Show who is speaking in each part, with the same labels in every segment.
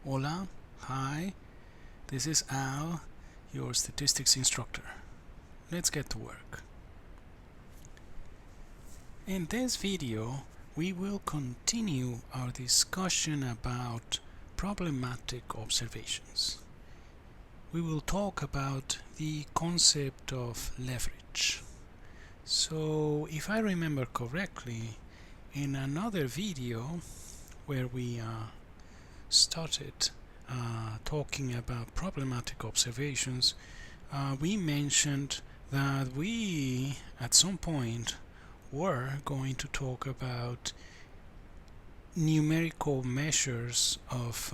Speaker 1: Hola, hi, this is Al, your statistics instructor. Let's get to work. In this video, we will continue our discussion about problematic observations. We will talk about the concept of leverage. So, if I remember correctly, in another video where we started talking about problematic observations, we mentioned that we at some point were going to talk about numerical measures of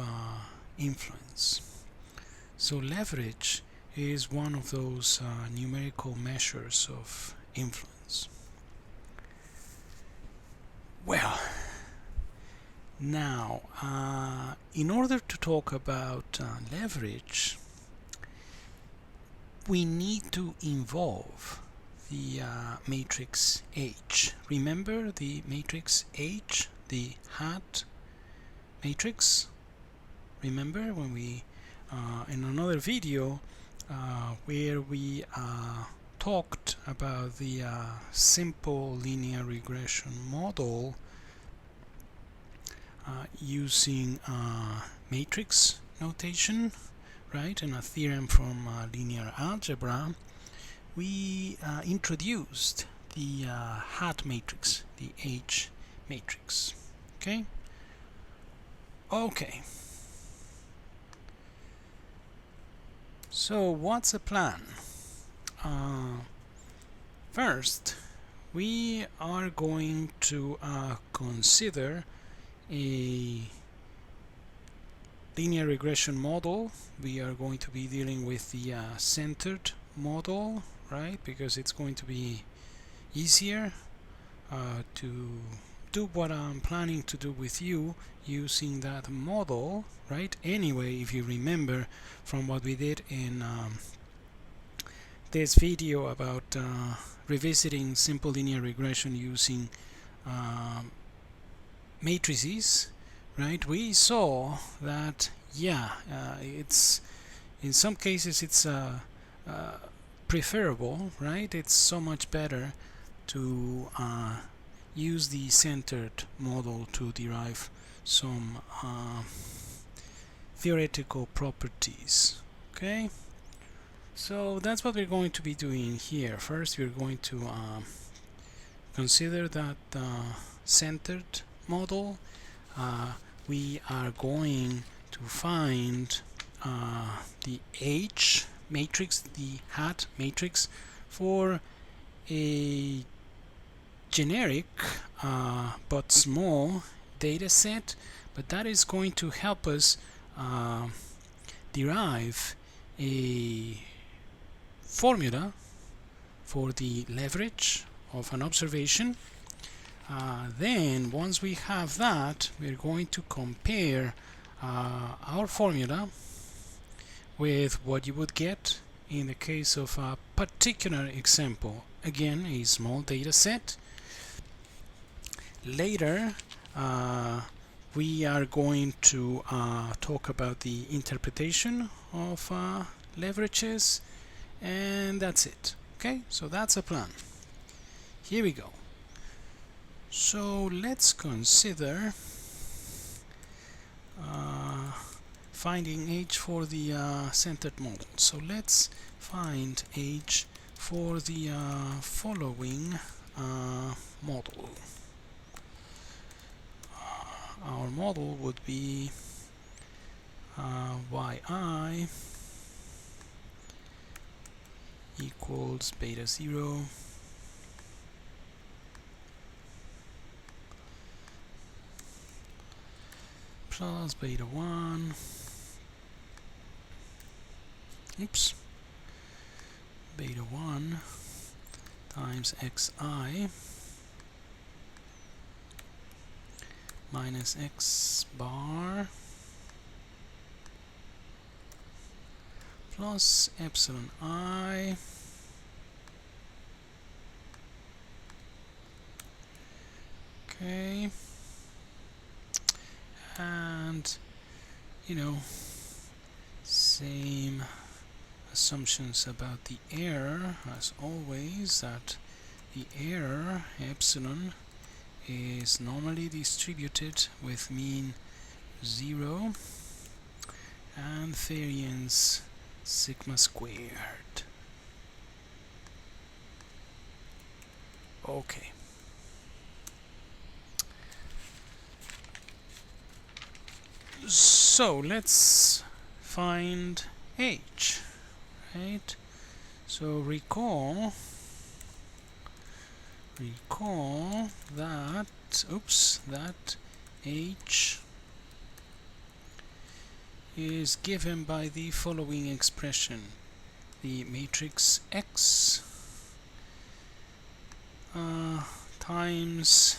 Speaker 1: influence. So leverage is one of those numerical measures of influence. Well, now, in order to talk about leverage, we need to involve the matrix H. Remember the matrix H, the hat matrix? Remember when we, in another video, where we talked about the simple linear regression model using matrix notation, right, and a theorem from linear algebra, we introduced the hat matrix, the H matrix. Okay? Okay. So what's the plan? First, we are going to consider a linear regression model. We are going to be dealing with the centered model, right? Because it's going to be easier to do what I'm planning to do with you using that model, right? Anyway, if you remember from what we did in this video about revisiting simple linear regression using matrices, right, we saw that it's in some cases it's preferable, right? It's so much better to use the centered model to derive some theoretical properties. Okay, so that's what we're going to be doing here. First, we're going to consider that centered model. We are going to find the H matrix, the hat matrix, for a generic but small data set, but that is going to help us derive a formula for the leverage of an observation. Then once we have that, we're going to compare our formula with what you would get in the case of a particular example. Again, a small data set. Later, we are going to talk about the interpretation of leverages, and that's it. Okay, so that's a plan. Here we go. So let's consider finding H for the centered model. So let's find H for the following model. Our model would be yi equals beta 0 plus beta 1 beta 1 times xi minus x bar plus epsilon I okay, and you know, same assumptions about the error as always, that the error epsilon is normally distributed with mean 0 and variance sigma squared. Okay. So let's find h, right? So recall that, that h is given by the following expression: the matrix X times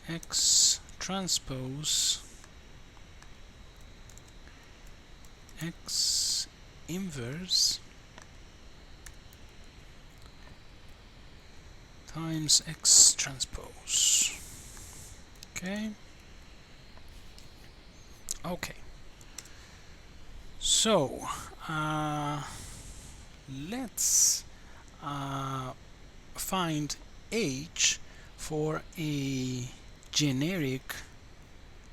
Speaker 1: X transpose X inverse times X transpose. Okay. So let's find h for a generic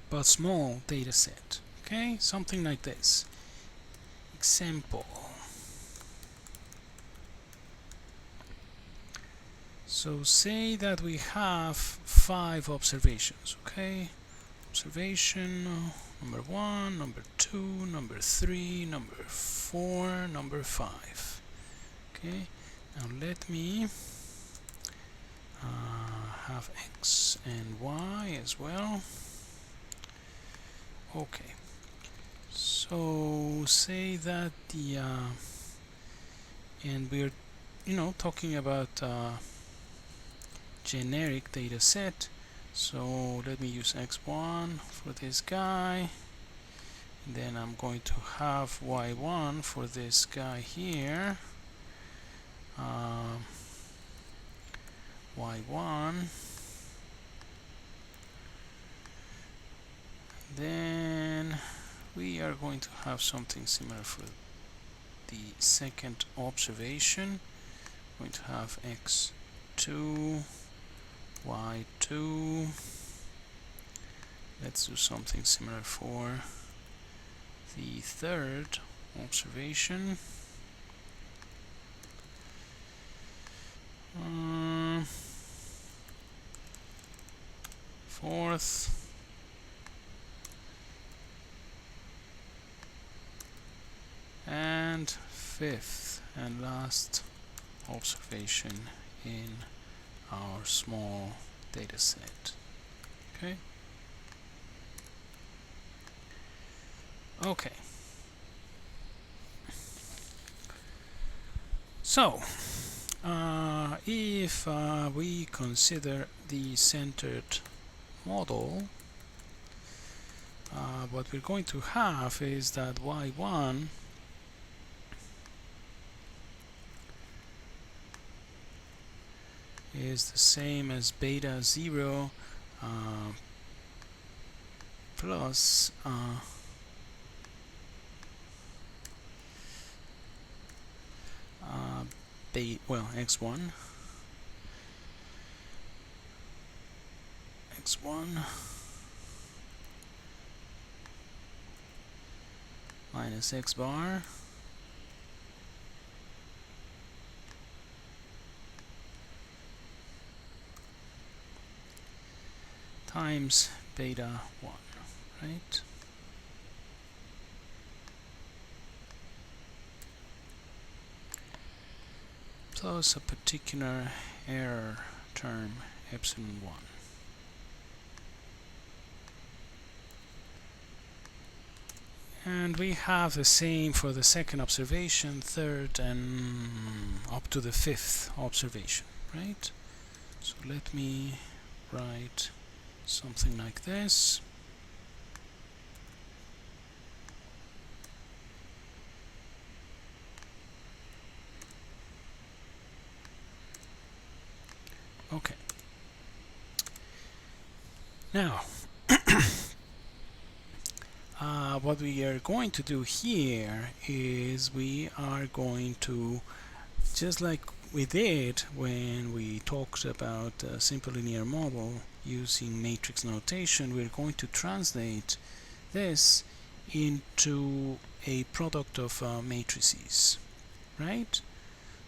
Speaker 1: but small data set. Okay, something like this. Example. So say that we have 5 observations. Okay, observation number 1, number 2, number 3, number 4, number 5. Okay, now let me have x and y as well. Okay, so say that the and we're talking about generic data set. So let me use x1 for this guy, and then I'm going to have y1 for this guy here, y1, then we are going to have something similar for the second observation. We're going to have x2, y2. Let's do something similar for the third observation. Fourth, and fifth and last observation in our small data set. Okay. Okay. So if we consider the centered model, what we're going to have is that y1 is the same as beta 0 plus x1 minus x bar times beta 1, right? Plus a particular error term epsilon 1. And we have the same for the second observation, third, and up to the fifth observation, right? So let me write something like this. Okay. Now, what we are going to do here is we are going to, just like we did when we talked about a simple linear model using matrix notation, we're going to translate this into a product of matrices, right?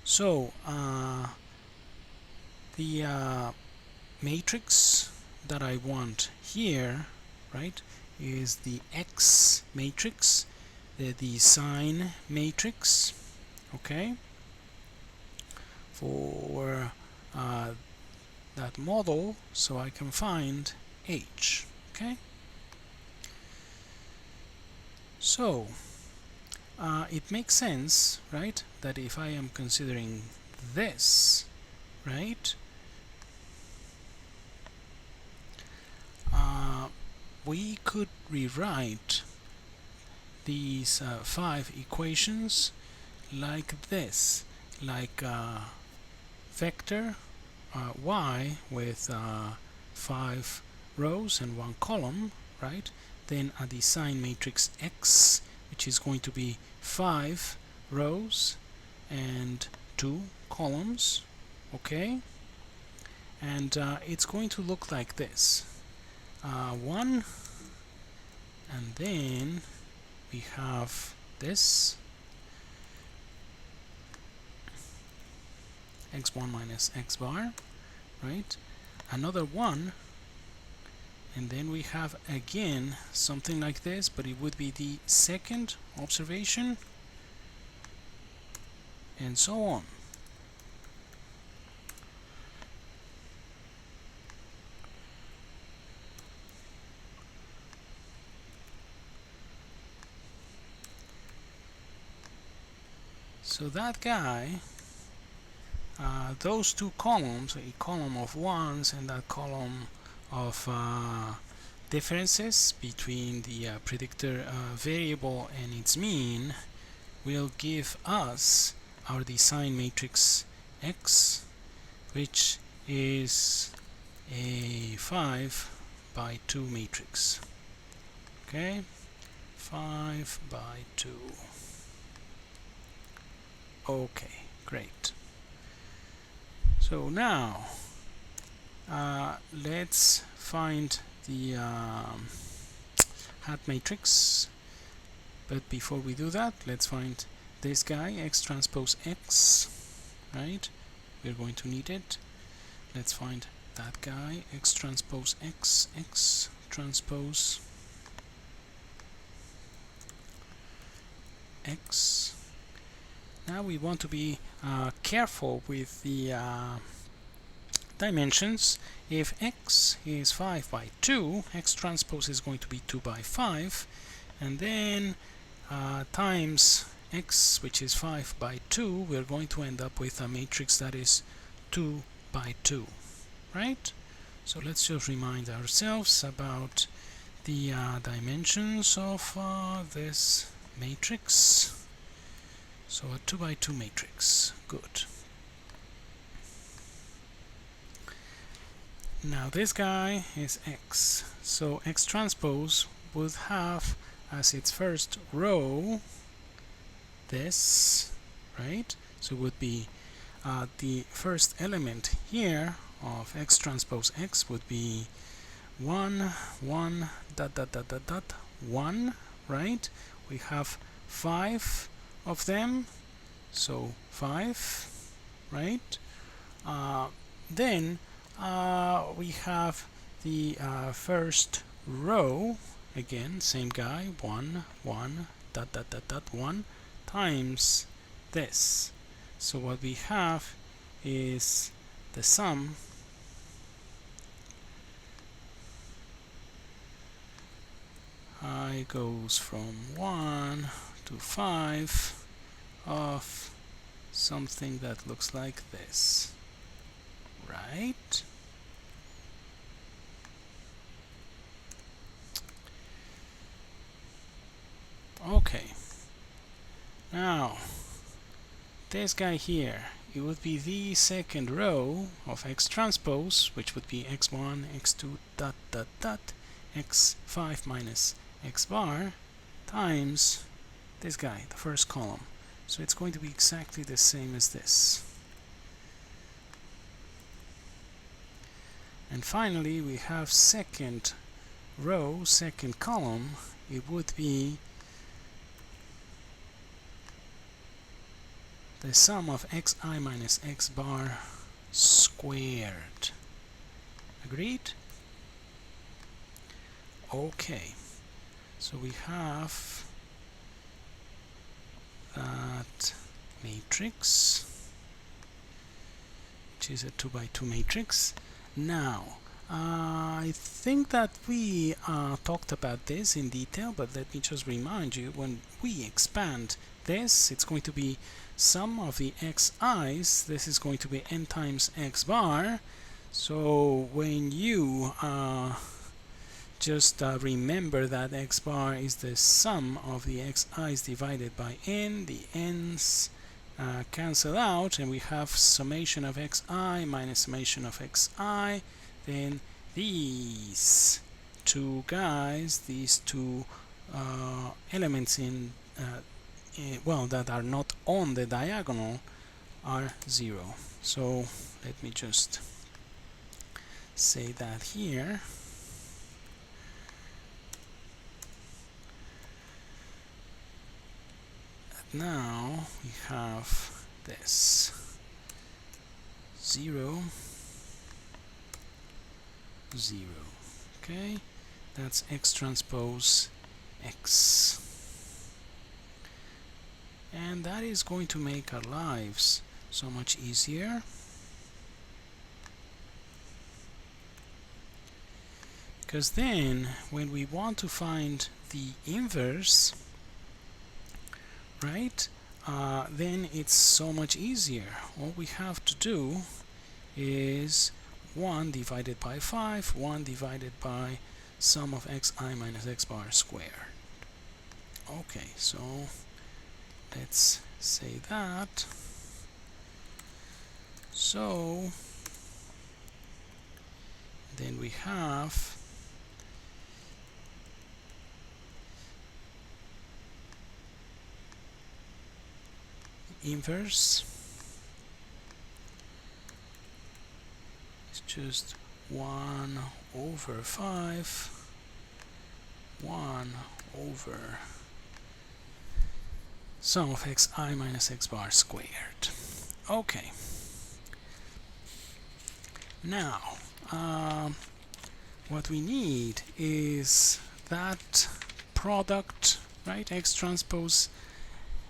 Speaker 1: So the matrix that I want here, right, is the X matrix, the sign matrix, okay, for that model, so I can find H, okay? So it makes sense, right, that if I am considering this, right, we could rewrite these 5 equations like this, like vector y with 5 rows and 1 column, right? Then a design matrix X, which is going to be 5 rows and 2 columns, okay? And it's going to look like this. 1, and then we have this x1 minus x bar, right? Another 1, and then we have again something like this, but it would be the second observation, and so on. So that guy, those 2 columns, a column of 1s and a column of differences between the predictor variable and its mean, will give us our design matrix X, which is a 5 by 2 matrix. Okay, 5 by 2. Okay, great. So now let's find the hat matrix, but before we do that, let's find this guy, X transpose X, right? We're going to need it. Let's find that guy, X transpose X, X transpose X. Now we want to be careful with the dimensions. If X is 5 by 2, X transpose is going to be 2 by 5, and then times X, which is 5 by 2, we're going to end up with a matrix that is 2 by 2, right? So let's just remind ourselves about the dimensions of this matrix. So a 2 by 2 matrix. Good. Now this guy is X. So X transpose would have as its first row this, right? So it would be the first element here of X transpose X would be 1, 1, dot, dot, dot, dot, dot, 1, right? We have 5 of them, so 5, right? Then we have the first row, again, same guy, 1, 1, dot, dot, dot, dot, 1, times this. So what we have is the sum I goes from 1 to 5 of something that looks like this, right? Okay, now this guy here, it would be the second row of X transpose, which would be x1, x2, dot, dot, dot, x5 minus x bar times this guy, the first column. So it's going to be exactly the same as this. And finally we have second row, second column. It would be the sum of xi minus x bar squared. Agreed? Okay, so we have that matrix, which is a 2 by 2 matrix. Now, I think that we talked about this in detail, but let me just remind you, when we expand this, it's going to be sum of the xi's. This is going to be n times x bar. So when you just remember that x bar is the sum of the xi's divided by n, the n's cancel out, and we have summation of xi minus summation of xi. Then these two guys, these two elements in well, that are not on the diagonal are 0. So let me just say that here. Now we have this 0, 0. Okay, that's x transpose x. And that is going to make our lives so much easier. Because then, when we want to find the inverse, right, then it's so much easier. All we have to do is 1 divided by 5, 1 divided by sum of xi minus x bar squared. Okay, so let's say that. So then we have inverse is just 1 over 5, 1 over sum of xi minus x bar squared. Okay. Now, what we need is that product, right? X transpose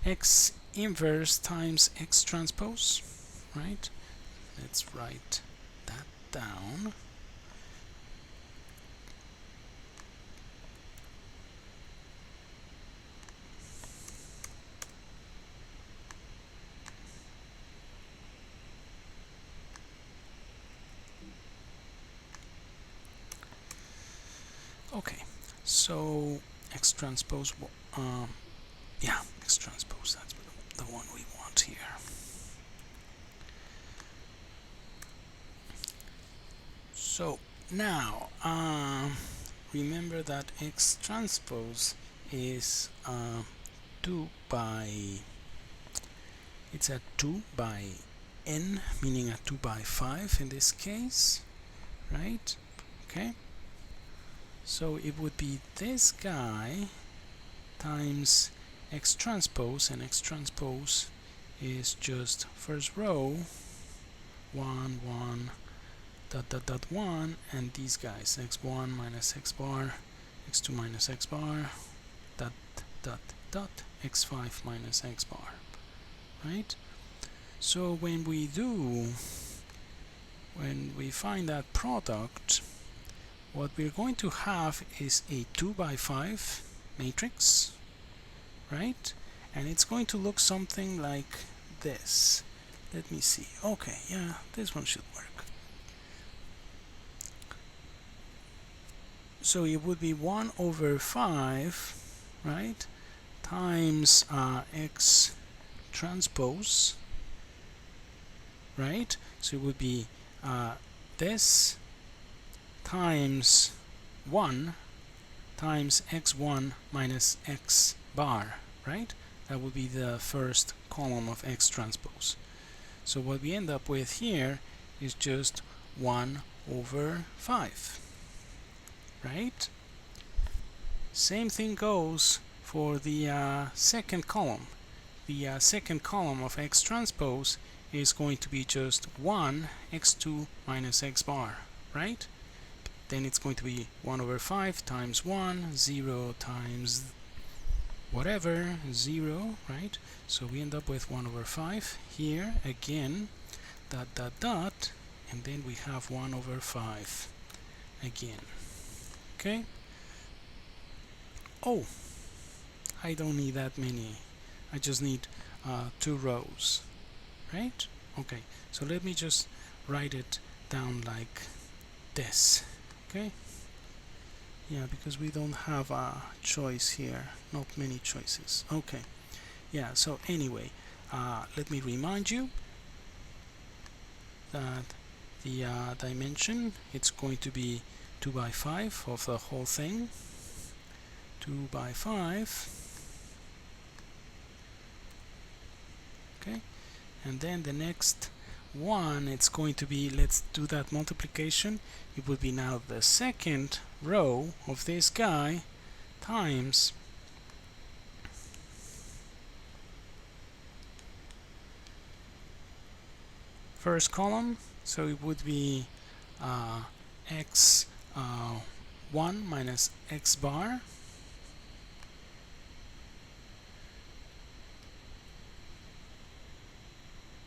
Speaker 1: x inverse times x transpose, right? Let's write that down. Okay, so x transpose, yeah, x transpose, that's the one we want here. So now, remember that x transpose is 2 by, it's a 2 by n, meaning a 2 by 5 in this case, right? Okay, so it would be this guy times x transpose, and x transpose is just first row 1 1 dot dot dot 1, and these guys x1 minus x bar, x2 minus x bar, dot dot dot x5 minus x bar, right? So when we find that product, what we're going to have is a 2 by 5 matrix, right? And it's going to look something like this. Let me see. Okay, yeah, this one should work. So it would be 1 over 5, right, times x transpose, right? So it would be this times 1 times x1 minus x bar, right? That would be the first column of x transpose. So what we end up with here is just 1 over 5, right? Same thing goes for the second column. The second column of x transpose is going to be just 1 x2 minus x bar, right? Then it's going to be 1 over 5 times 1, 0 times whatever, 0, right? So we end up with 1 over 5 here again, dot dot dot, and then we have 1 over 5 again. Okay? Oh, I don't need that many. I just need 2 rows, right? Okay, so let me just write it down like this. Okay? Yeah, because we don't have a choice here, not many choices. Okay, yeah, so anyway, let me remind you that the dimension, it's going to be 2 by 5 of the whole thing. 2 by 5. Okay, and then the next one, it's going to be, let's do that multiplication. It would be now the second row of this guy times first column, so it would be x1 minus x bar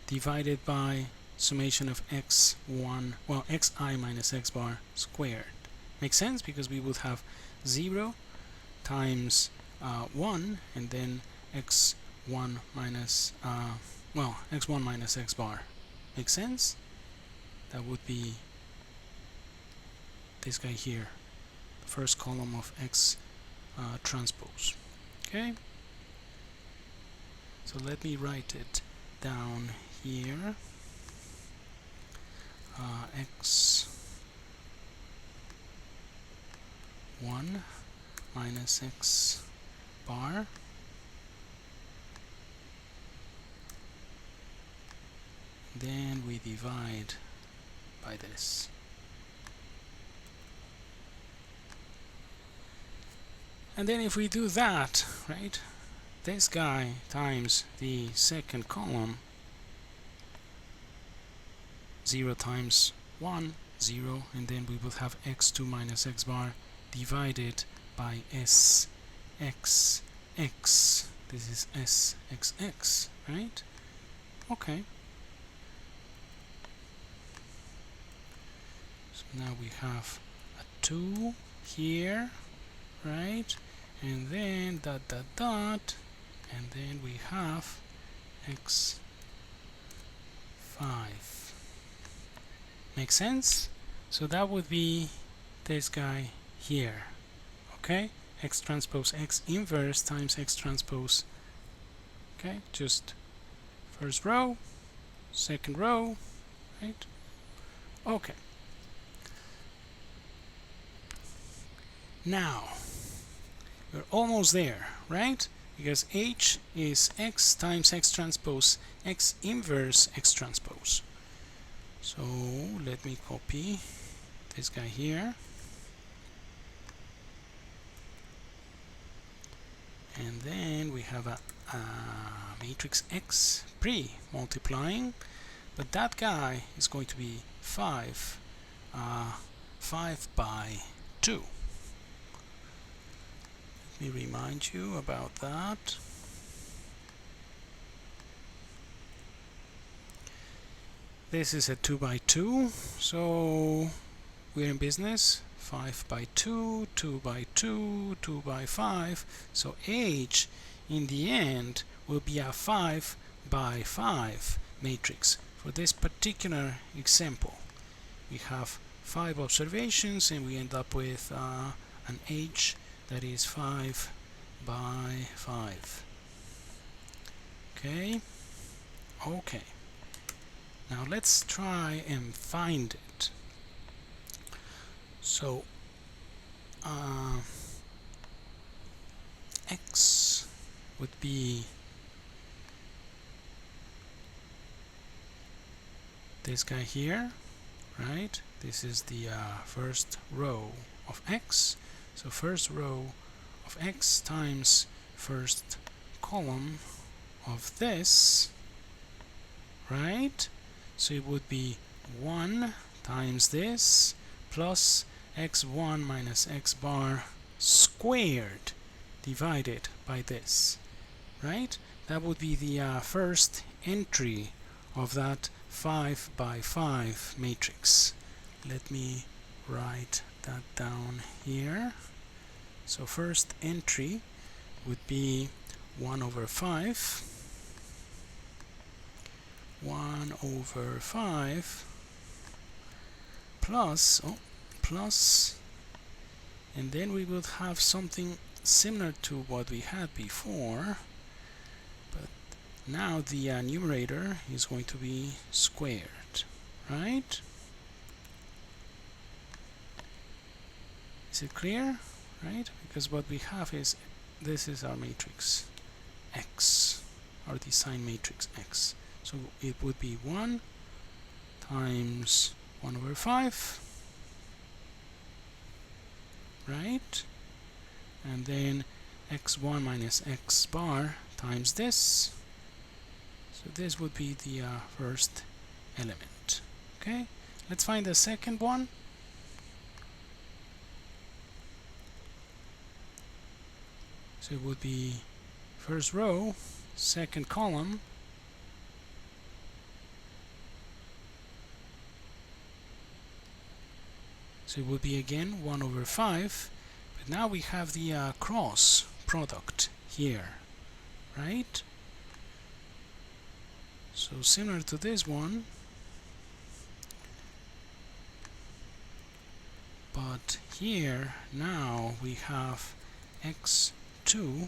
Speaker 1: divided by summation of x1, well, xi minus x bar squared. Makes sense, because we would have 0 times 1, and then x1 minus x1 minus x bar. Makes sense? That would be this guy here, the first column of x transpose. Okay, so let me write it down here. x1 minus x bar then we divide by this. And then if we do that, right, this guy times the second column, 0 times 1, 0, and then we will have x2 minus x bar divided by s x x. This is s x x, right? Okay. So now we have a 2 here, right? And then dot dot dot, and then we have x5. Make sense? So that would be this guy here. Okay? X transpose X inverse times X transpose. Okay? Just first row, second row, right? Okay. Now, we're almost there, right? Because H is X times X transpose X inverse X transpose. So let me copy this guy here, and then we have a matrix X pre-multiplying, but that guy is going to be 5 by 2. Let me remind you about that. This is a 2 by 2, so we're in business. 5 by 2, 2 by 2, 2 by 5. So H in the end will be a 5 by 5 matrix. For this particular example, we have 5 observations and we end up with an H that is 5 by 5. Okay? Okay. Now let's try and find it. So x would be this guy here, right? This is the first row of x. So first row of x times first column of this, right? So it would be 1 times this plus x1 minus x bar squared divided by this, right? That would be the first entry of that 5 by 5 matrix. Let me write that down here. So first entry would be 1 over 5 plus and then we would have something similar to what we had before, but now the numerator is going to be squared, right? Is it clear? Right? Because what we have is, this is our matrix X, our design matrix X. So it would be 1 times 1 over 5, right? And then x1 minus x bar times this. So this would be the first element. Okay, let's find the second one. So it would be first row, second column, so it would be again 1 over 5, but now we have the cross product here, right? So similar to this one, but here now we have x2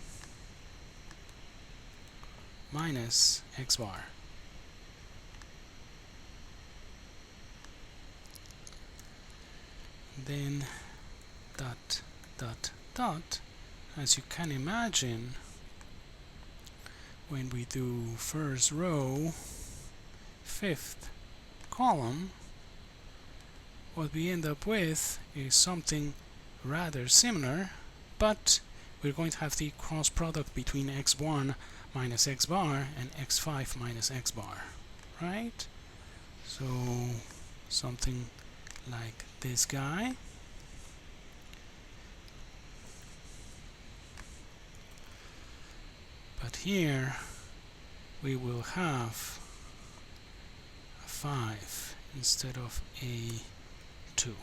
Speaker 1: minus x bar. Then dot dot dot, as you can imagine, when we do first row, fifth column, what we end up with is something rather similar, but we're going to have the cross product between x1 minus x bar and x5 minus x bar, right? So something like this guy. But here we will have a 5 instead of a 2.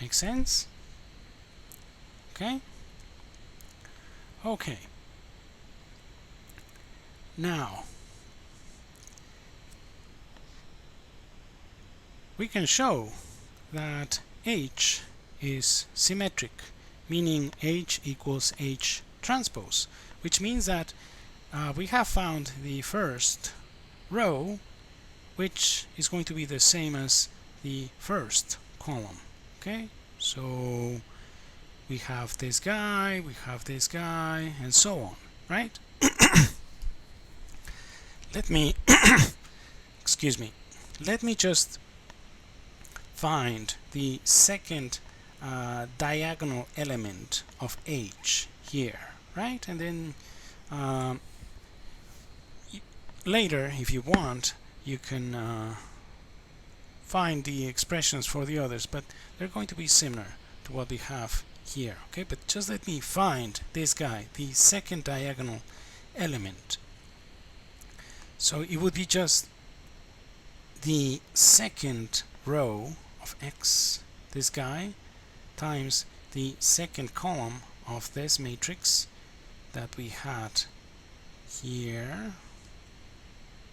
Speaker 1: Make sense? Okay? Okay. Now, we can show that H is symmetric, meaning H equals H transpose, which means that we have found the first row, which is going to be the same as the first column. Okay, so we have this guy, and so on, right? Let me excuse me, let me just find the second diagonal element of H here, right? And then later, if you want, you can find the expressions for the others, but they're going to be similar to what we have here. Okay, but just let me find this guy, the second diagonal element. So it would be just the second row of X, this guy, times the second column of this matrix that we had here,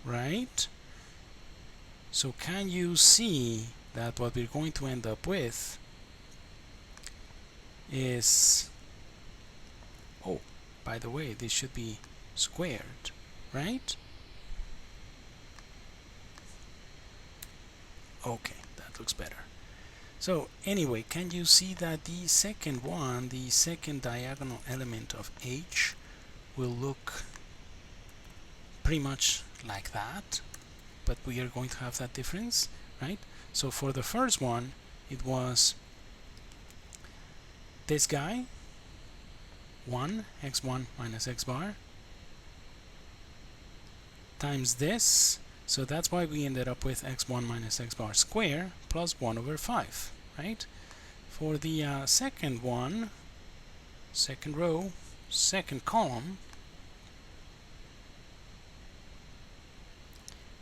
Speaker 1: right? So can you see that what we're going to end up with is, oh, by the way, this should be squared, right? Okay, that looks better. So anyway, can you see that the second one, the second diagonal element of H, will look pretty much like that, but we are going to have that difference, right? So for the first one, it was this guy, 1 x1 minus x bar, times this, so that's why we ended up with x1 minus x bar square plus 1 over 5, right? For the second one, second row, second column,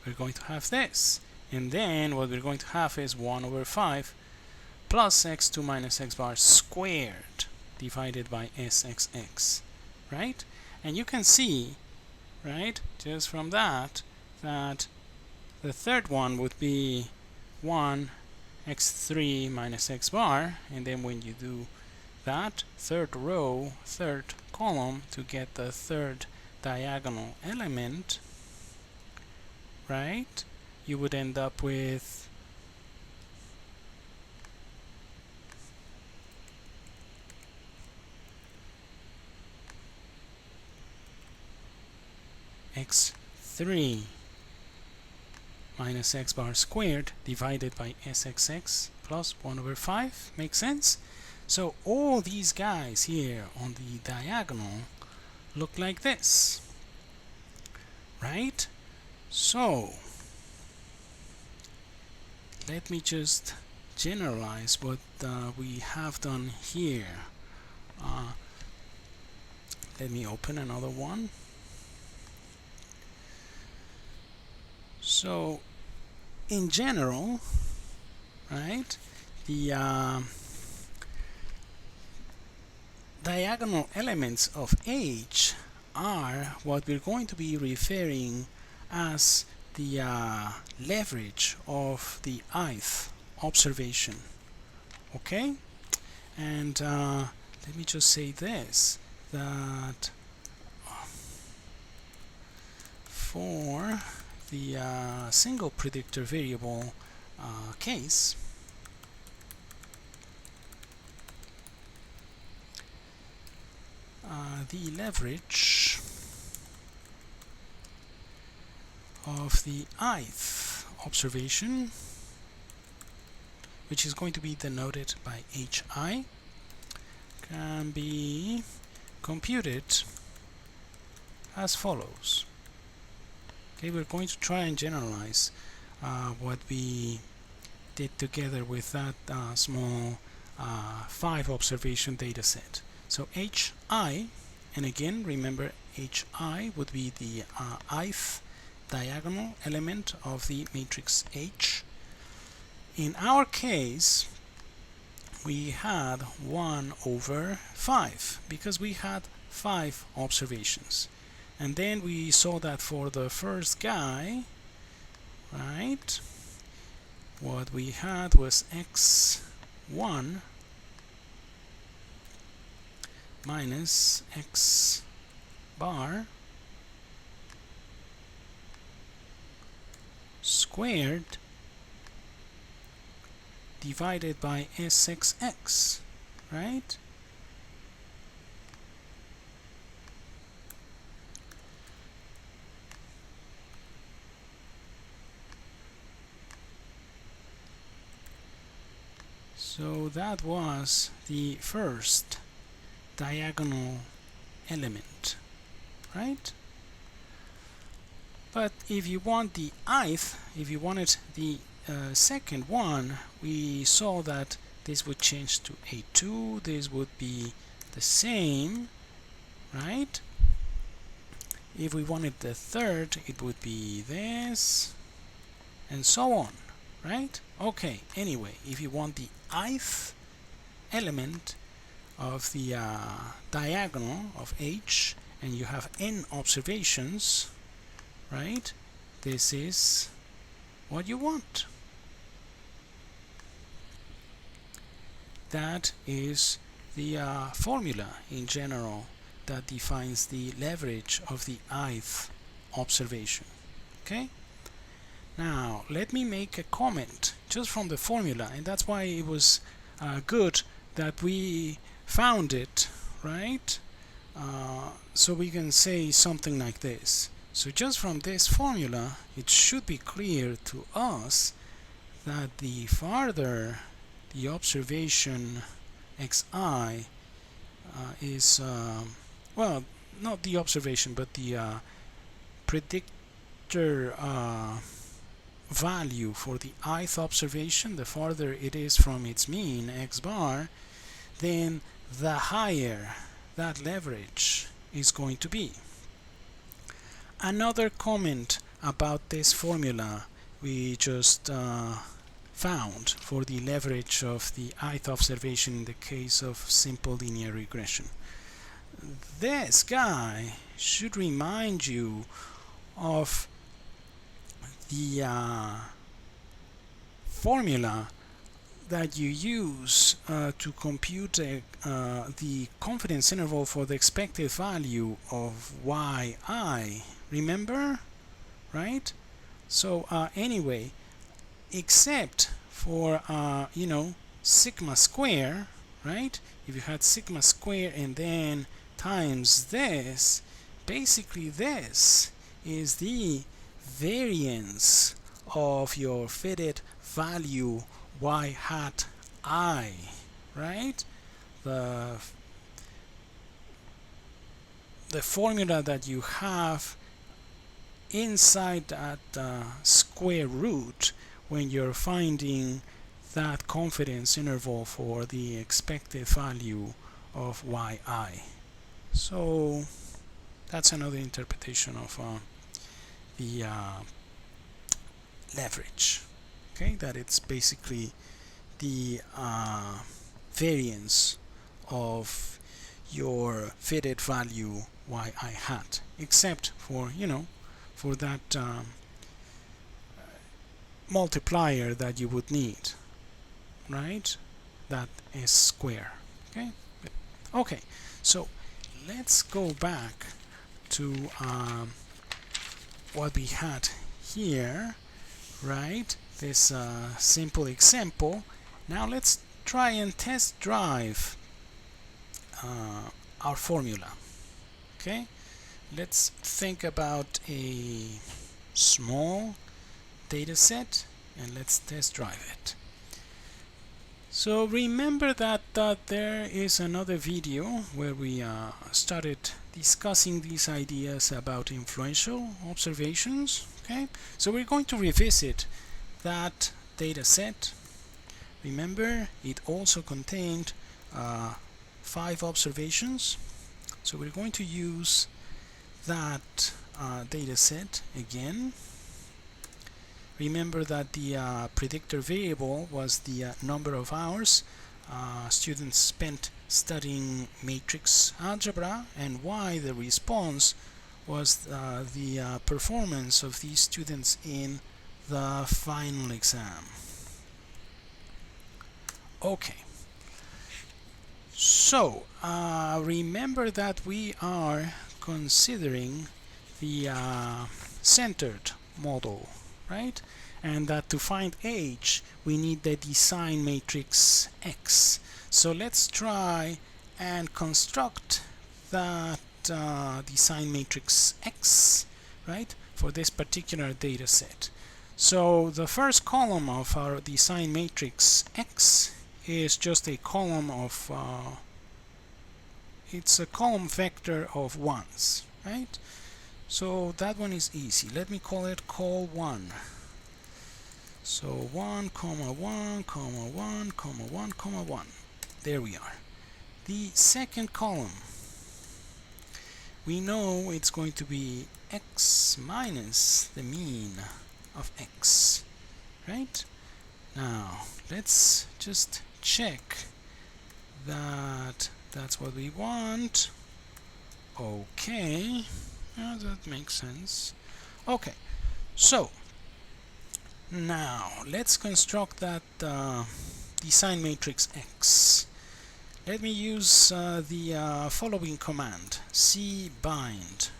Speaker 1: we're going to have this, and then what we're going to have is 1 over 5 plus x2 minus x bar squared divided by sxx, right? And you can see, right, just from that, that the third one would be 1 x3 minus x bar, and then when you do that third row, third column to get the third diagonal element, right, you would end up with x3 minus x bar squared divided by sxx plus 1 over 5. Makes sense? So all these guys here on the diagonal look like this, right? So let me just generalize what we have done here. Let me open another one. So in general, right, the diagonal elements of H are what we're going to be referring as the leverage of the ith observation. Okay, and let me just say this, that for the single predictor variable case, the leverage of the ith observation, which is going to be denoted by hi, can be computed as follows. Okay, we're going to try and generalize what we did together with that small 5 observation data set. So hi, and again remember hi would be the ith diagonal element of the matrix H. In our case, we had 1 over 5 because we had 5 observations. And then we saw that for the first guy, right, what we had was x1 minus x bar squared divided by sxx, right? So that was the first diagonal element, right? But if you want the ith, if you wanted the second one, we saw that this would change to a2, this would be the same, right? If we wanted the third, it would be this, and so on, right? Okay, anyway, if you want the ith element of the diagonal of H, and you have n observations, right, this is what you want. That is the formula in general that defines the leverage of the ith observation. Okay, Now let me make a comment just from the formula, and that's why it was good that we found it, right? So we can say something like this. So just from this formula, it should be clear to us that the farther the observation xi is, well, not the observation, but the predictor value for the ith observation, the farther it is from its mean, x bar, then the higher that leverage is going to be. Another comment about this formula we just found for the leverage of the ith observation in the case of simple linear regression. This guy should remind you of the formula that you use to compute the confidence interval for the expected value of yi. Remember? Right? So anyway, except for sigma square, right? If you had sigma square and then times this, basically this is the variance of your fitted value y hat I, right? The formula that you have inside that square root when you're finding that confidence interval for the expected value of yi. So that's another interpretation of the leverage. Okay, that it's basically the variance of your fitted value yi hat, except for for that multiplier that you would need, right? That is square. Okay. Okay. So let's go back to what we had here, right? This simple example. Now let's try and test drive our formula. Okay, let's think about a small data set and let's test drive it. So remember that there is another video where we started discussing these ideas about influential observations. Okay, so we're going to revisit that data set. Remember, it also contained 5 observations. So we're going to use that data set again. Remember that the predictor variable was the number of hours students spent studying matrix algebra, and y, the response, was the performance of these students in the final exam. Okay, so remember that we are considering the centered model, right? And that to find h we need the design matrix X. So let's try and construct that design matrix X, right, for this particular data set. So the first column of our design matrix X is just a column of it's a column vector of ones, right? So that one is easy. Let me call it col1. So 1, 1, 1, 1, 1. There we are. The second column, we know it's going to be x minus the mean of x, right? Now let's just check that that's what we want. Okay, yeah, that makes sense. Okay, so now let's construct that design matrix X. Let me use the following command, cbind.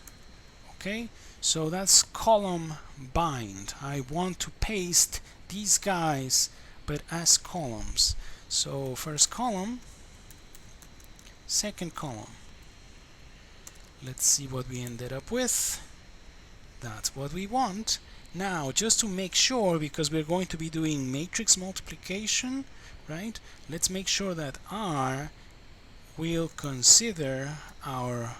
Speaker 1: Okay, so that's column bind. I want to paste these guys but as columns. So first column, second column. Let's see what we ended up with. That's what we want. Now, just to make sure, because we're going to be doing matrix multiplication, right? Let's make sure that R will consider our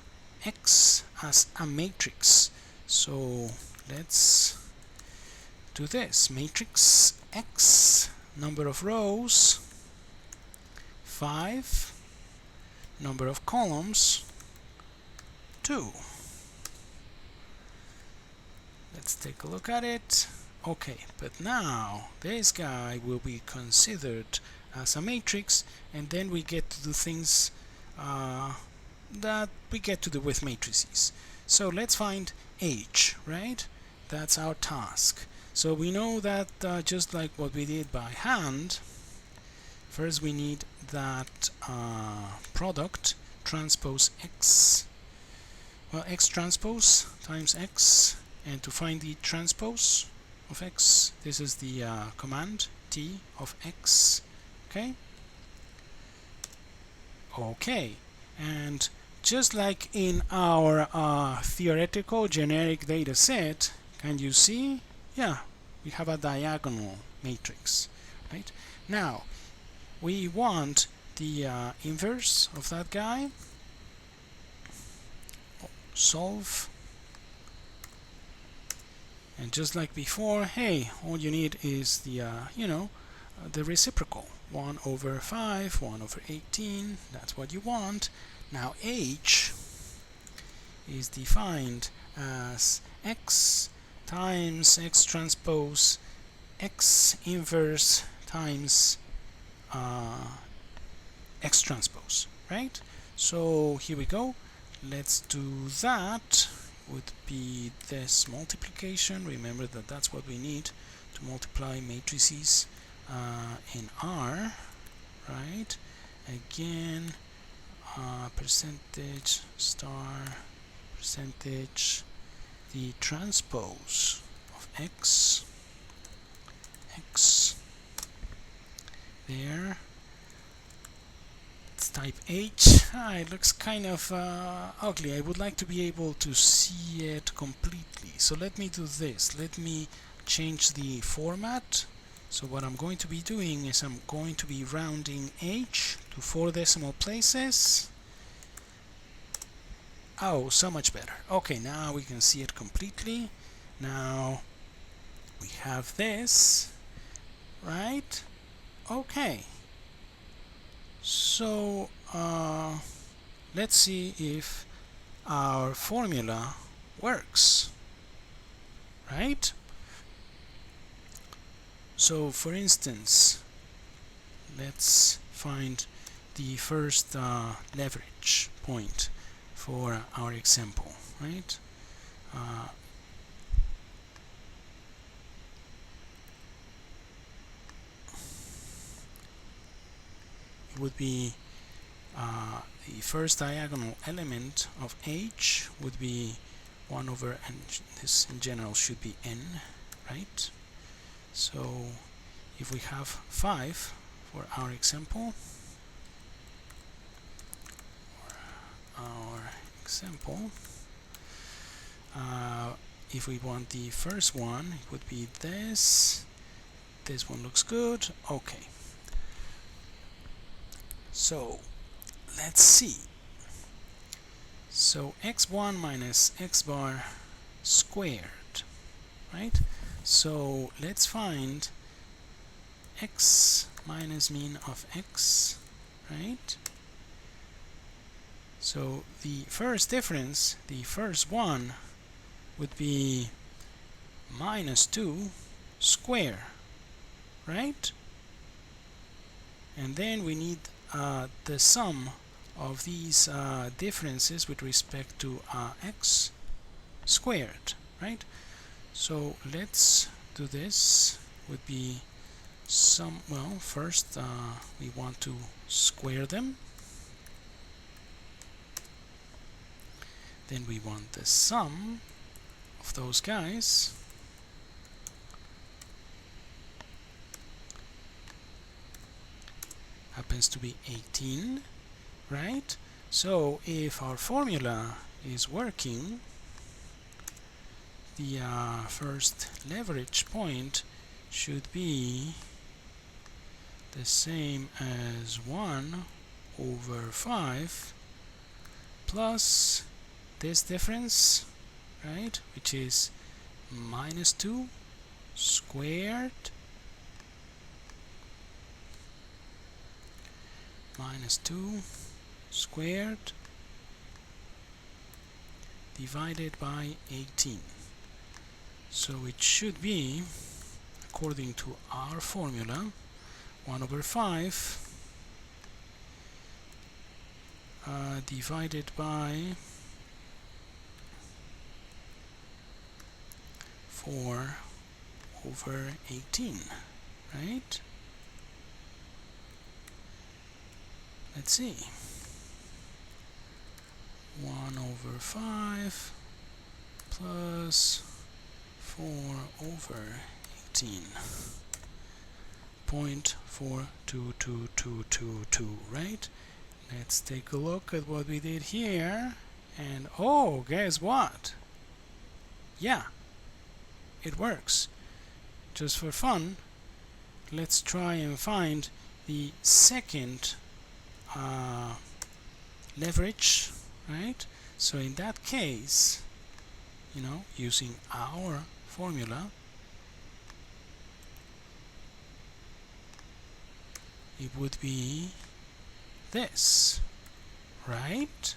Speaker 1: X as a matrix. So let's do this. Matrix X, number of rows, 5, number of columns, 2. Let's take a look at it. Okay, but now this guy will be considered as a matrix, and then we get to do things that we get to do with matrices. So let's find H, right? That's our task. So we know that just like what we did by hand, first we need that product transpose X, well, X transpose times X, and to find the transpose of X, this is the command T of X. Okay, and just like in our theoretical generic data set, can you see? Yeah, we have a diagonal matrix, right? Now we want the inverse of that guy. Solve, and just like before, hey, all you need is the the reciprocal, 1 over 5, 1 over 18. That's what you want. Now H is defined as X times X transpose X inverse times X transpose, right? So here we go. Let's do that. Would be this multiplication. Remember that that's what we need to multiply matrices in R, right? Again, percentage star percentage the transpose of X there. Let's type H. It looks kind of ugly. I would like to be able to see it completely. So let me do this. Let me change the format. So what I'm going to be doing is I'm going to be rounding H to 4 decimal places. Oh, so much better. Okay, now we can see it completely. Now we have this, right? Okay. So let's see if our formula works, right? So for instance, let's find the first leverage point for our example, right? It would be the first diagonal element of H would be 1 over, and this in general should be n, right? So if we have 5 for our example, if we want the first one, it would be this. This one looks good. Okay. So let's see. So x1 minus x bar squared, right? So let's find x minus mean of x, right? So the first difference, the first one, would be minus 2 square, right? And then we need the sum of these differences with respect to x squared, right? So let's do this. Would be some, well, first we want to square them, then we want the sum, of those guys happens to be 18, right? So if our formula is working, the first leverage point should be the same as 1 over 5 plus this difference, right, which is minus 2 squared minus 2 squared divided by 18. So it should be, according to our formula, 1 over 5 divided by 4 over 18, right? Let's see. 1 over 5 plus 4 over 18. 0.42222, right? Let's take a look at what we did here. And oh, guess what? Yeah, it works. Just for fun, let's try and find the second leverage, right? So in that case, you know, using our formula, it would be this, right?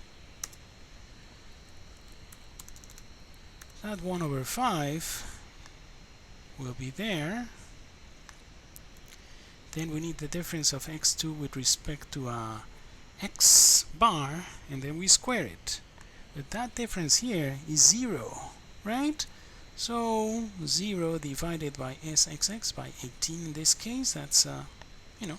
Speaker 1: That 1 over 5 will be there. Then we need the difference of x2 with respect to x bar, and then we square it. But that difference here is 0, right? So 0 divided by sxx by 18 in this case, that's you know,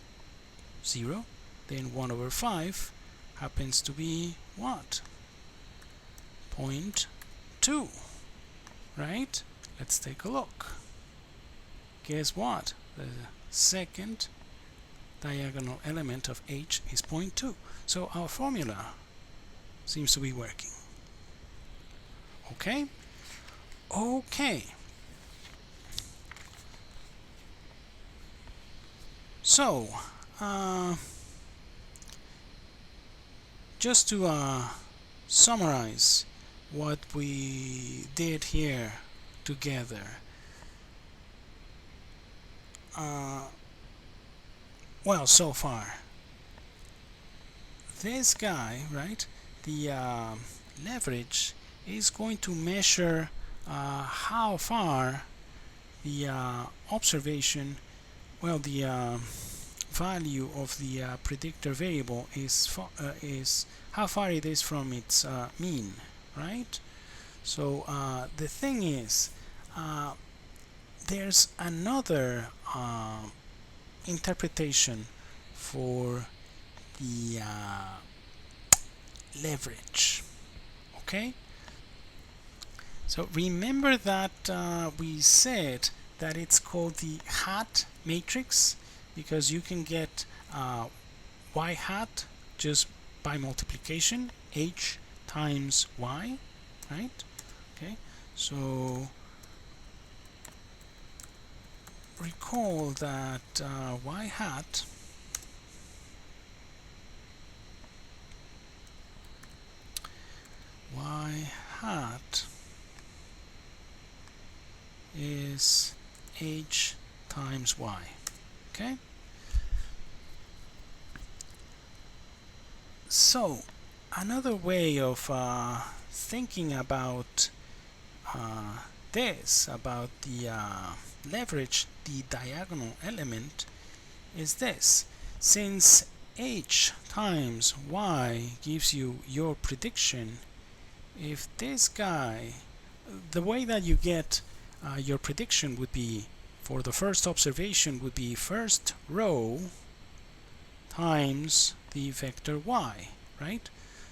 Speaker 1: 0. Then 1 over 5 happens to be what? 0.2, right? Let's take a look. Guess what? The second diagonal element of h is 0.2. So our formula seems to be working. Okay? Okay. So, just to summarize what we did here together. Well, so far, this guy, right, the leverage is going to measure how far the observation, well, the value of the predictor variable is how far it is from its mean, right? So the thing is, there's another interpretation for the leverage. Okay, so remember that we said that it's called the hat matrix because you can get y hat just by multiplication, h times y, right? Okay, so recall that y hat is h times y. Okay, so another way of thinking about this, about the leverage, the diagonal element, is this. Since h times y gives you your prediction, if this guy, the way that you get your prediction would be, for the first observation, would be first row times the vector y, right?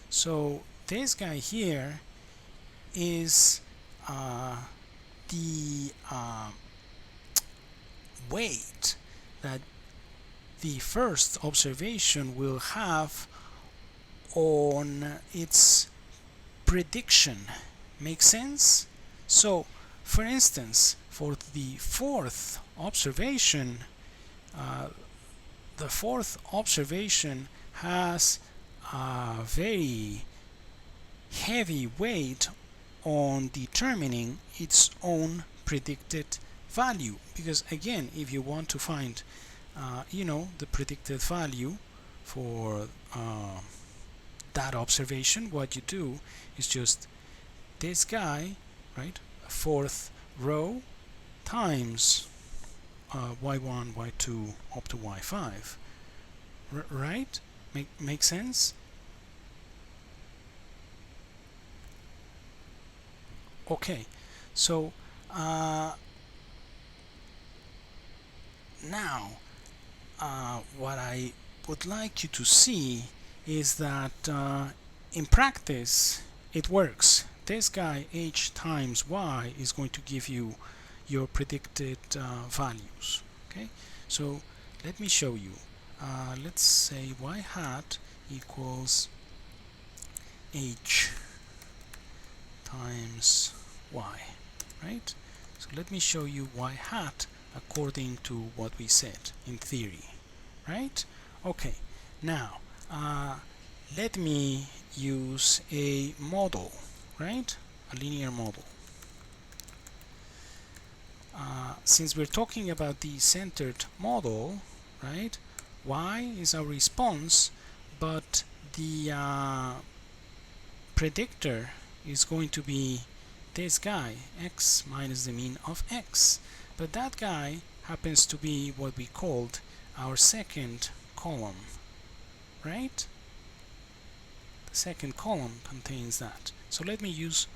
Speaker 1: So this guy here is the weight that the first observation will have on its prediction. Make sense? So, for instance, for the fourth observation, the fourth observation has a very heavy weight on determining its own predicted value, because again, if you want to find the predicted value for that observation, what you do is just this guy, right, fourth row times y1, y2 up to y5, right? Make sense? Okay, so now what I would like you to see is that in practice it works. This guy h times y is going to give you your predicted values. Okay, so let me show you. Let's say y hat equals h times y, right? So let me show you y hat according to what we said in theory, right? Okay, now let me use a model, right? A linear model. Since we're talking about the centered model, right, y is our response, but the predictor is going to be this guy, x minus the mean of x, but that guy happens to be what we called our second column, right? The second column contains that. So let me use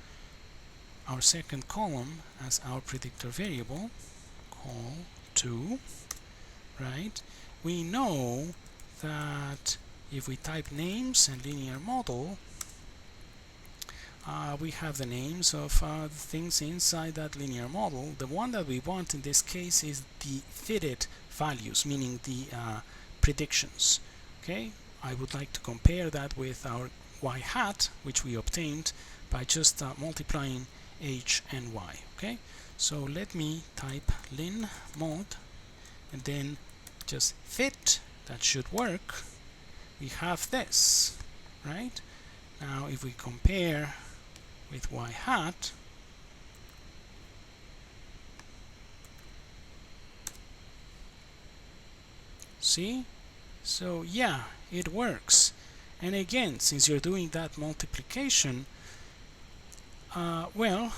Speaker 1: our second column as our predictor variable, call2, right? We know that if we type names and linear model, we have the names of the things inside that linear model. The one that we want in this case is the fitted values, meaning the predictions. Okay, I would like to compare that with our y hat, which we obtained by just multiplying h and y. Okay, so let me type lin mod and then just fit. That should work. We have this, right? Now if we compare with y hat, see? So yeah, it works. And again, since you're doing that multiplication, well,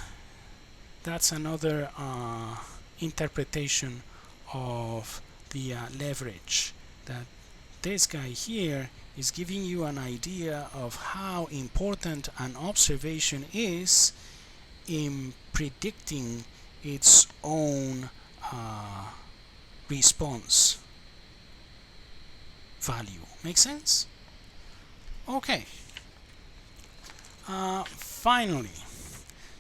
Speaker 1: that's another interpretation of the leverage, that this guy here is giving you an idea of how important an observation is in predicting its own response value. Make sense? Okay. Finally,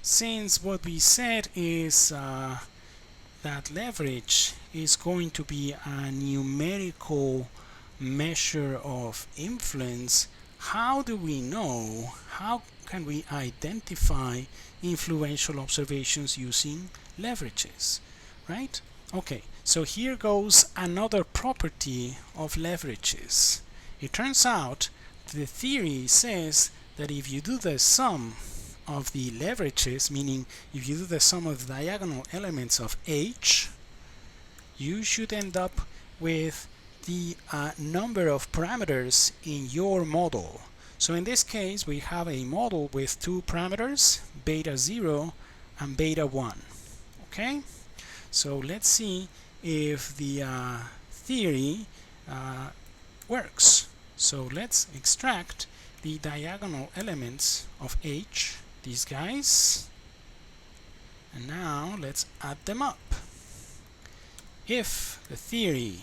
Speaker 1: since what we said is that leverage is going to be a numerical measure of influence, how do we know, how can we identify influential observations using leverages, right? Okay, so here goes another property of leverages. It turns out the theory says that if you do the sum of the leverages, meaning if you do the sum of the diagonal elements of H, you should end up with the number of parameters in your model. So in this case, we have a model with two parameters, beta 0 and beta 1. Okay? So let's see if the theory works. So let's extract the diagonal elements of H, these guys, and now let's add them up. If the theory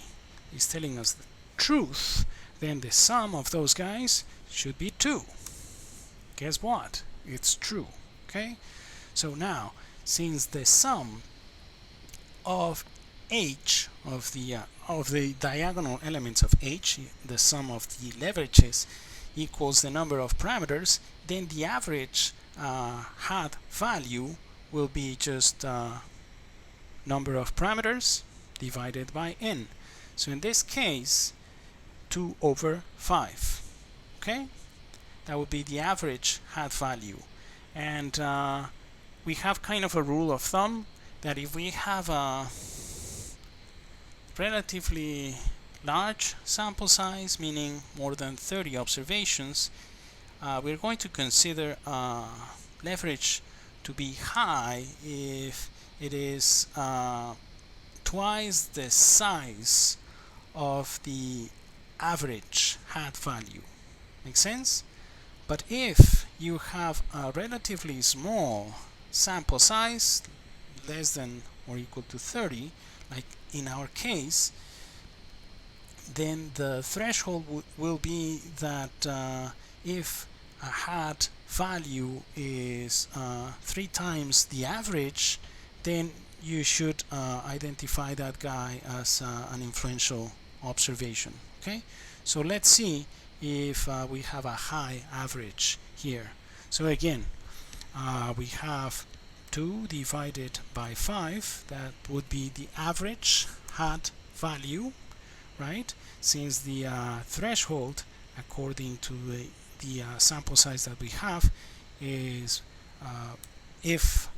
Speaker 1: is telling us the truth, then the sum of those guys should be 2. Guess what? It's true. Okay? So now, since the sum of h of the diagonal elements of h, the sum of the leverages, equals the number of parameters, then the average hat value will be just number of parameters divided by n. So in this case, 2 over 5. Okay, that would be the average hat value. And we have kind of a rule of thumb that if we have a relatively large sample size, meaning more than 30 observations, we're going to consider leverage to be high if it is twice the size of the average hat value. Make sense? But if you have a relatively small sample size, less than or equal to 30, like in our case, then the threshold will be that if a hat value is 3 times the average, then you should identify that guy as an influential observation. Okay, so let's see if we have a high average here. So again, we have 2 divided by 5. That would be the average hat value, right? Since the threshold, according to the sample size that we have, is if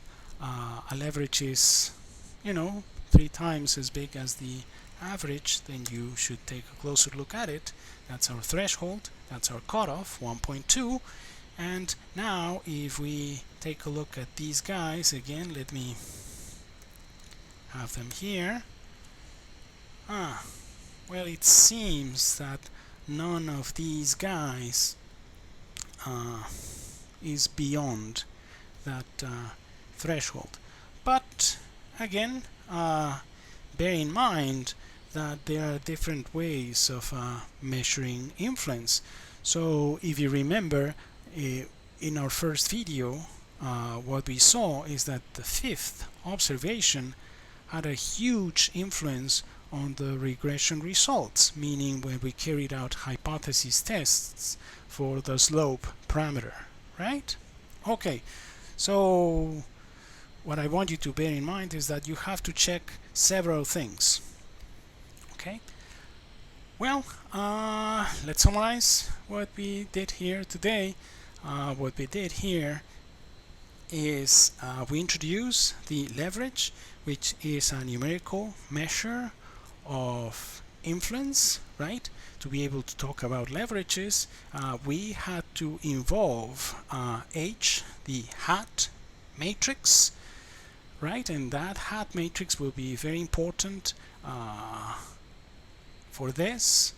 Speaker 1: a leverage is, 3 times as big as the average, then you should take a closer look at it. That's our threshold, that's our cutoff, 1.2. And now if we take a look at these guys again, let me have them here. Well, it seems that none of these guys is beyond that threshold. But again, bear in mind that there are different ways of measuring influence. So if you remember, in our first video, what we saw is that the 5th observation had a huge influence on the regression results, meaning when we carried out hypothesis tests for the slope parameter, right? Okay, so what I want you to bear in mind is that you have to check several things. Okay, well, let's summarize what we did here today. What we did here is we introduce the leverage, which is a numerical measure of influence, right? To be able to talk about leverages, we had to involve H, the hat matrix, right? And that hat matrix will be very important for this,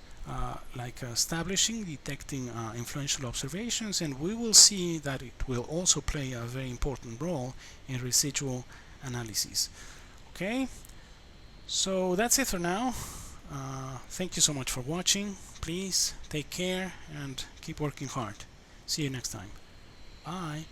Speaker 1: like establishing, detecting influential observations, and we will see that it will also play a very important role in residual analysis. Okay, so that's it for now. Thank you so much for watching. Please take care and keep working hard. See you next time. Bye.